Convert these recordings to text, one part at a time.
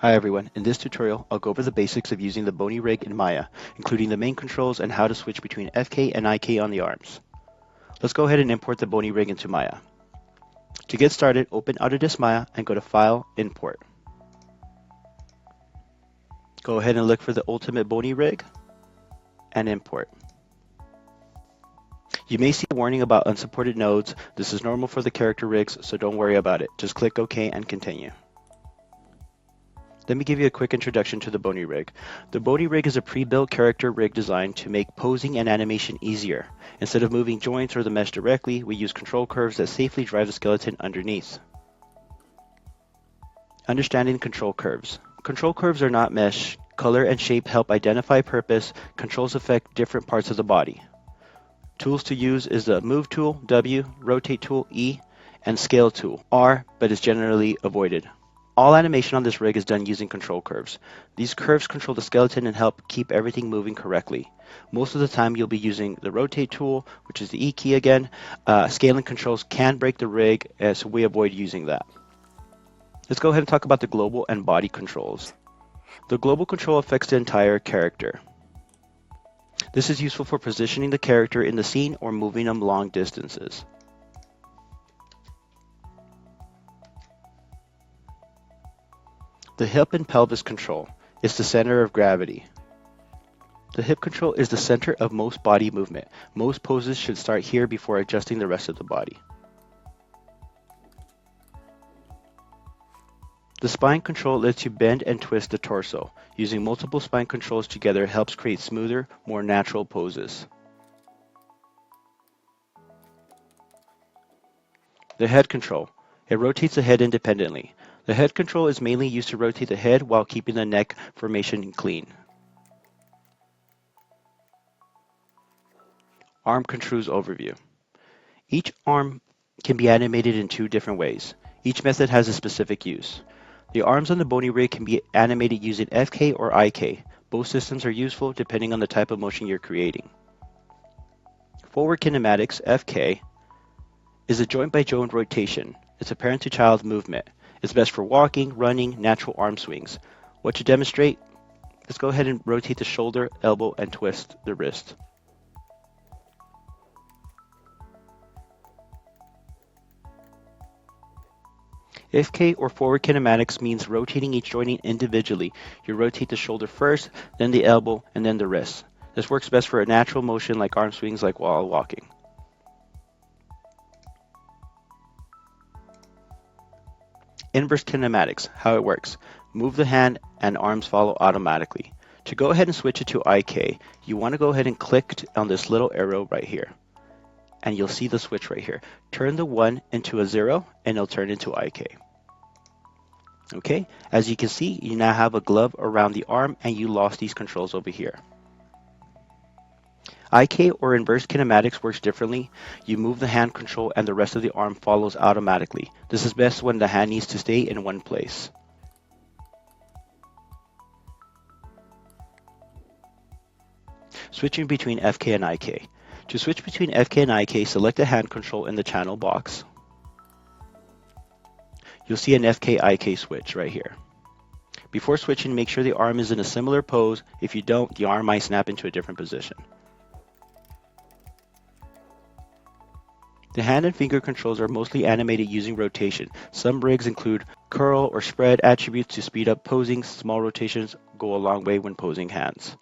Hi everyone, in this tutorial I'll go over the basics of using the Bony rig in Maya, including the main controls and how to switch between FK and IK on the arms. Let's go ahead and import the Bony rig into Maya. To get started, open Autodesk Maya and go to File, Import. Go ahead and look for the Ultimate Bony rig and import. You may see a warning about unsupported nodes. This is normal for the character rigs, so don't worry about it. Just click OK and continue. Let me give you a quick introduction to the Bony rig. The Bony rig is a pre-built character rig designed to make posing and animation easier. Instead of moving joints or the mesh directly, we use control curves that safely drive the skeleton underneath. Understanding control curves. Control curves are not mesh. Color and shape help identify purpose. Controls affect different parts of the body. Tools to use is the Move tool, W, Rotate tool, E, and Scale tool, R, but is generally avoided. All animation on this rig is done using control curves. These curves control the skeleton and help keep everything moving correctly. Most of the time you'll be using the rotate tool, which is the E key again. Scaling controls can break the rig, so we avoid using that. Let's go ahead and talk about the global and body controls. The global control affects the entire character. This is useful for positioning the character in the scene or moving them long distances. The hip and pelvis control is the center of gravity. The hip control is the center of most body movement. Most poses should start here before adjusting the rest of the body. The spine control lets you bend and twist the torso. Using multiple spine controls together helps create smoother, more natural poses. The head control. It rotates the head independently. The head control is mainly used to rotate the head while keeping the neck formation clean. Arm controls overview. Each arm can be animated in two different ways. Each method has a specific use. The arms on the Bony rig can be animated using FK or IK. Both systems are useful depending on the type of motion you're creating. Forward kinematics, FK, is a joint-by-joint rotation. It's a parent-to-child movement. It's best for walking, running, natural arm swings. What to demonstrate? Let's go ahead and rotate the shoulder, elbow, and twist the wrist. FK or forward kinematics means rotating each joint individually. You rotate the shoulder first, then the elbow, and then the wrist. This works best for a natural motion like arm swings like while walking. Inverse kinematics, how it works. Move the hand and arms follow automatically. To go ahead and switch it to IK, you want to go ahead and click on this little arrow right here. And you'll see the switch right here. Turn the 1 into a 0 and it'll turn into IK. Okay, as you can see, you now have a glove around the arm and you lost these controls over here. IK or inverse kinematics works differently. You move the hand control and the rest of the arm follows automatically. This is best when the hand needs to stay in one place. Switching between FK and IK. To switch between FK and IK, select the hand control in the channel box. You'll see an FK-IK switch right here. Before switching, make sure the arm is in a similar pose. If you don't, the arm might snap into a different position. The hand and finger controls are mostly animated using rotation. Some rigs include curl or spread attributes to speed up posing. Small rotations go a long way when posing hands.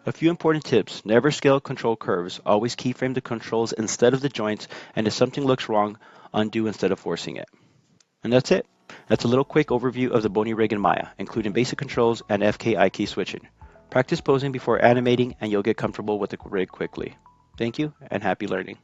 A few important tips. Never scale control curves. Always keyframe the controls instead of the joints, and if something looks wrong, undo instead of forcing it. And that's it. That's a little quick overview of the Bony rig in Maya, including basic controls and FK-IK switching. Practice posing before animating and you'll get comfortable with the rig quickly. Thank you and happy learning.